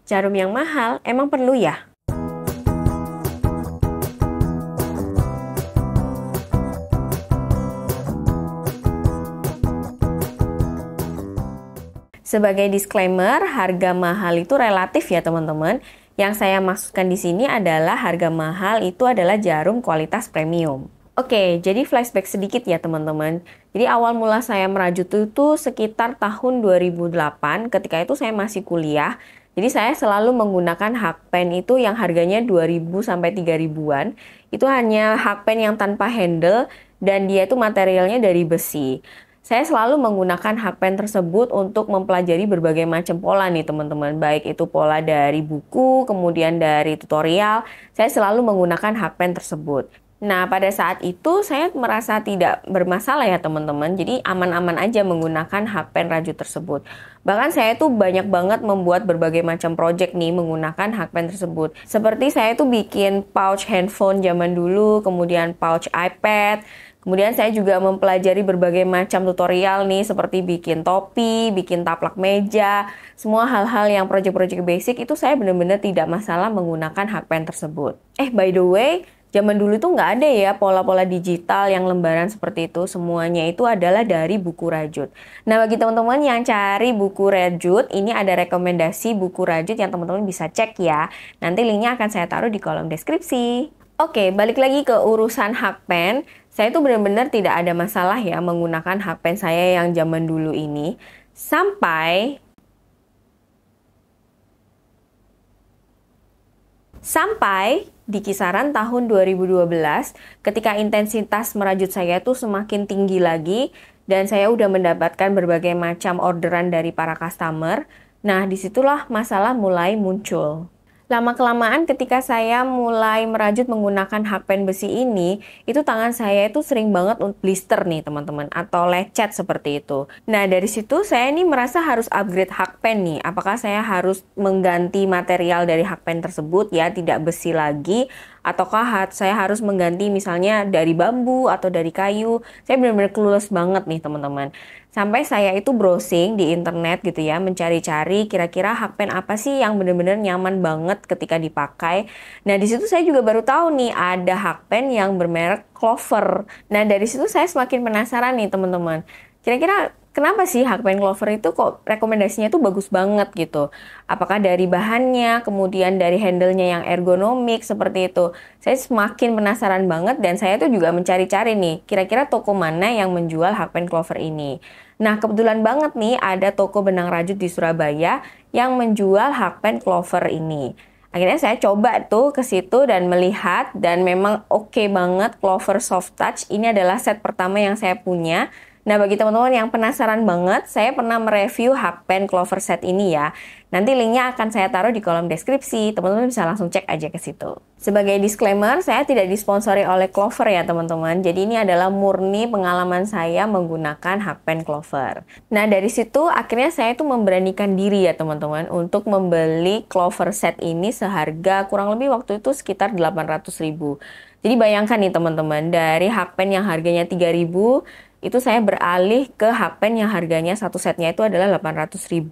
Jarum yang mahal emang perlu ya? Sebagai disclaimer, harga mahal itu relatif ya teman-teman. Yang saya maksudkan di sini adalah harga mahal itu adalah jarum kualitas premium. Oke, jadi flashback sedikit ya teman-teman. Jadi awal mula saya merajut itu sekitar tahun 2008, ketika itu saya masih kuliah. Jadi saya selalu menggunakan hakpen itu yang harganya 2000 sampai 3000-an. Itu hanya hakpen yang tanpa handle dan dia itu materialnya dari besi. Saya selalu menggunakan hakpen tersebut untuk mempelajari berbagai macam pola nih teman-teman. Baik itu pola dari buku, kemudian dari tutorial, saya selalu menggunakan hakpen tersebut. Nah, pada saat itu saya merasa tidak bermasalah ya teman-teman. Jadi aman-aman aja menggunakan hakpen rajut tersebut. Bahkan saya tuh banyak banget membuat berbagai macam project nih menggunakan hakpen tersebut. Seperti saya tuh bikin pouch handphone zaman dulu, kemudian pouch iPad. Kemudian saya juga mempelajari berbagai macam tutorial nih, seperti bikin topi, bikin taplak meja, semua hal-hal yang project-project basic itu saya benar-benar tidak masalah menggunakan hakpen tersebut. By the way, zaman dulu tuh nggak ada ya pola-pola digital yang lembaran seperti itu, semuanya itu adalah dari buku rajut. Nah, bagi teman-teman yang cari buku rajut, ini ada rekomendasi buku rajut yang teman-teman bisa cek ya. Nanti linknya akan saya taruh di kolom deskripsi. Oke, balik lagi ke urusan hakpen. Saya tuh benar-benar tidak ada masalah ya menggunakan hakpen saya yang zaman dulu ini. Sampai di kisaran tahun 2012 ketika intensitas merajut saya tuh semakin tinggi lagi dan saya udah mendapatkan berbagai macam orderan dari para customer. Nah, disitulah masalah mulai muncul. Lama-kelamaan ketika saya mulai merajut menggunakan hakpen besi ini, itu tangan saya itu sering banget blister nih teman-teman, atau lecet seperti itu. Nah dari situ saya nih merasa harus upgrade hakpen nih. Apakah saya harus mengganti material dari hakpen tersebut ya, tidak besi lagi, ataukah saya harus mengganti misalnya dari bambu atau dari kayu. Saya benar-benar clueless banget nih teman-teman. Sampai saya itu browsing di internet gitu ya, mencari-cari kira-kira hakpen apa sih yang benar-benar nyaman banget ketika dipakai. Nah, di situ saya juga baru tahu nih ada hakpen yang bermerek Clover. Nah, dari situ saya semakin penasaran nih teman-teman. Kira-kira kenapa sih hakpen Clover itu kok rekomendasinya tuh bagus banget gitu? Apakah dari bahannya, kemudian dari handle-nya yang ergonomik seperti itu? Saya semakin penasaran banget dan saya tuh juga mencari-cari nih, kira-kira toko mana yang menjual hakpen Clover ini. Nah, kebetulan banget nih ada toko benang rajut di Surabaya yang menjual hakpen Clover ini. Akhirnya saya coba tuh ke situ dan melihat dan memang oke banget Clover Soft Touch. Ini adalah set pertama yang saya punya. Nah, bagi teman-teman yang penasaran banget, saya pernah mereview hakpen Clover set ini ya. Nanti linknya akan saya taruh di kolom deskripsi, teman-teman bisa langsung cek aja ke situ. Sebagai disclaimer, saya tidak disponsori oleh Clover ya teman-teman. Jadi ini adalah murni pengalaman saya menggunakan hakpen Clover. Nah, dari situ akhirnya saya tuh memberanikan diri ya teman-teman untuk membeli Clover set ini seharga kurang lebih waktu itu sekitar 800.000. Jadi bayangkan nih teman-teman, dari hakpen yang harganya 3.000, itu saya beralih ke hakpen yang harganya satu setnya itu adalah 800.000.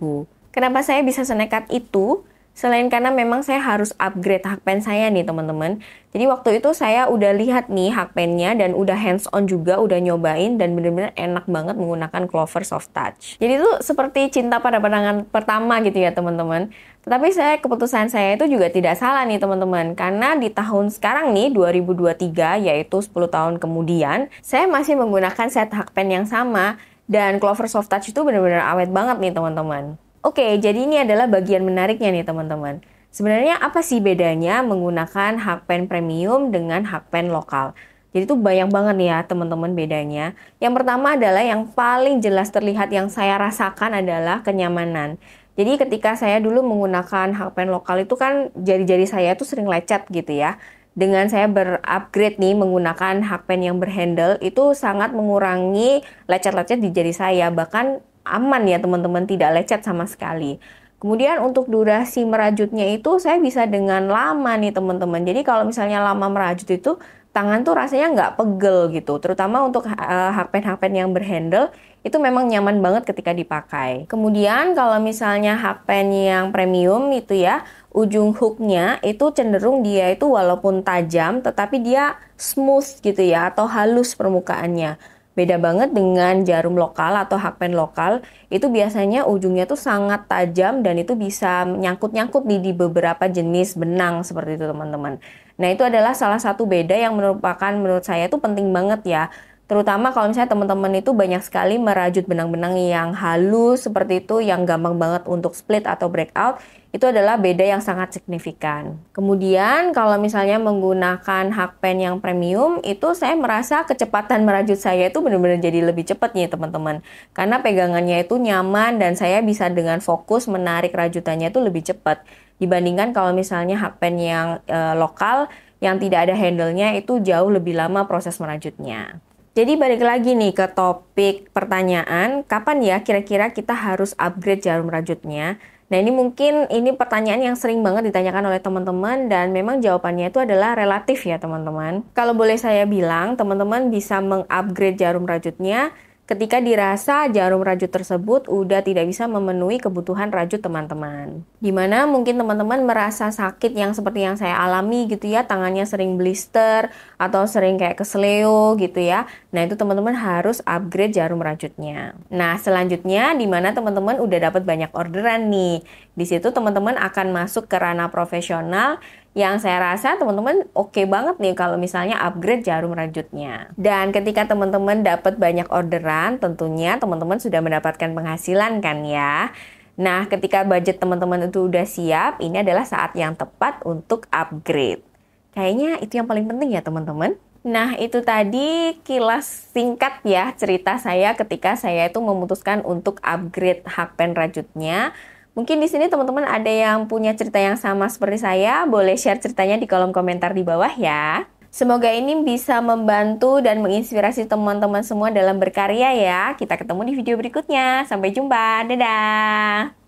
Kenapa saya bisa senekat itu? Selain karena memang saya harus upgrade hakpen saya nih teman-teman. Jadi waktu itu saya udah lihat nih hakpennya dan udah hands on juga, udah nyobain dan bener-bener enak banget menggunakan Clover Soft Touch. Jadi itu seperti cinta pada pandangan pertama gitu ya teman-teman. Tetapi keputusan saya itu juga tidak salah nih teman-teman. Karena di tahun sekarang nih 2023 yaitu 10 tahun kemudian, saya masih menggunakan set hakpen yang sama dan Clover Soft Touch itu benar-benar awet banget nih teman-teman. Oke, jadi ini adalah bagian menariknya nih teman-teman. Sebenarnya apa sih bedanya menggunakan hakpen premium dengan hakpen lokal? Jadi itu banyak banget nih ya teman-teman bedanya. Yang pertama adalah yang paling jelas terlihat yang saya rasakan adalah kenyamanan. Jadi ketika saya dulu menggunakan hakpen lokal itu kan jari-jari saya tuh sering lecet gitu ya. Dengan saya berupgrade nih menggunakan hakpen yang berhandle itu sangat mengurangi lecet-lecet di jari saya. Bahkan aman ya teman-teman, tidak lecet sama sekali. Kemudian untuk durasi merajutnya itu saya bisa dengan lama nih teman-teman. Jadi kalau misalnya lama merajut itu tangan tuh rasanya nggak pegel gitu. Terutama untuk hakpen-hakpen yang berhandle itu memang nyaman banget ketika dipakai. Kemudian kalau misalnya hakpen yang premium itu ya, ujung hooknya itu cenderung dia itu walaupun tajam tetapi dia smooth gitu ya, atau halus permukaannya. Beda banget dengan jarum lokal atau hakpen lokal, itu biasanya ujungnya tuh sangat tajam dan itu bisa nyangkut-nyangkut di beberapa jenis benang seperti itu teman-teman. Nah itu adalah salah satu beda yang merupakan menurut saya itu penting banget ya. Terutama kalau misalnya teman-teman itu banyak sekali merajut benang-benang yang halus seperti itu, yang gampang banget untuk split atau breakout, itu adalah beda yang sangat signifikan. Kemudian kalau misalnya menggunakan hakpen yang premium, itu saya merasa kecepatan merajut saya itu benar-benar jadi lebih cepat nih teman-teman. Karena pegangannya itu nyaman dan saya bisa dengan fokus menarik rajutannya itu lebih cepat. Dibandingkan kalau misalnya hakpen yang lokal, yang tidak ada handle-nya itu jauh lebih lama proses merajutnya. Jadi balik lagi nih ke topik pertanyaan, kapan ya kira-kira kita harus upgrade jarum rajutnya? Nah ini mungkin pertanyaan yang sering banget ditanyakan oleh teman-teman dan memang jawabannya itu adalah relatif ya teman-teman. Kalau boleh saya bilang, teman-teman bisa mengupgrade jarum rajutnya ketika dirasa jarum rajut tersebut udah tidak bisa memenuhi kebutuhan rajut teman-teman. Dimana mungkin teman-teman merasa sakit yang seperti yang saya alami gitu ya, tangannya sering blister atau sering kayak kesleo gitu ya. Nah itu teman-teman harus upgrade jarum rajutnya. Nah selanjutnya dimana teman-teman udah dapat banyak orderan nih. Di situ teman-teman akan masuk ke ranah profesional yang saya rasa teman-teman oke banget nih kalau misalnya upgrade jarum rajutnya. Dan ketika teman-teman dapat banyak orderan, tentunya teman-teman sudah mendapatkan penghasilan kan ya. Nah, ketika budget teman-teman itu udah siap, ini adalah saat yang tepat untuk upgrade. Kayaknya itu yang paling penting ya teman-teman. Nah, itu tadi kilas singkat ya cerita saya ketika saya itu memutuskan untuk upgrade hakpen rajutnya. Mungkin di sini teman-teman ada yang punya cerita yang sama seperti saya, boleh share ceritanya di kolom komentar di bawah ya. Semoga ini bisa membantu dan menginspirasi teman-teman semua dalam berkarya ya. Kita ketemu di video berikutnya. Sampai jumpa. Dadah!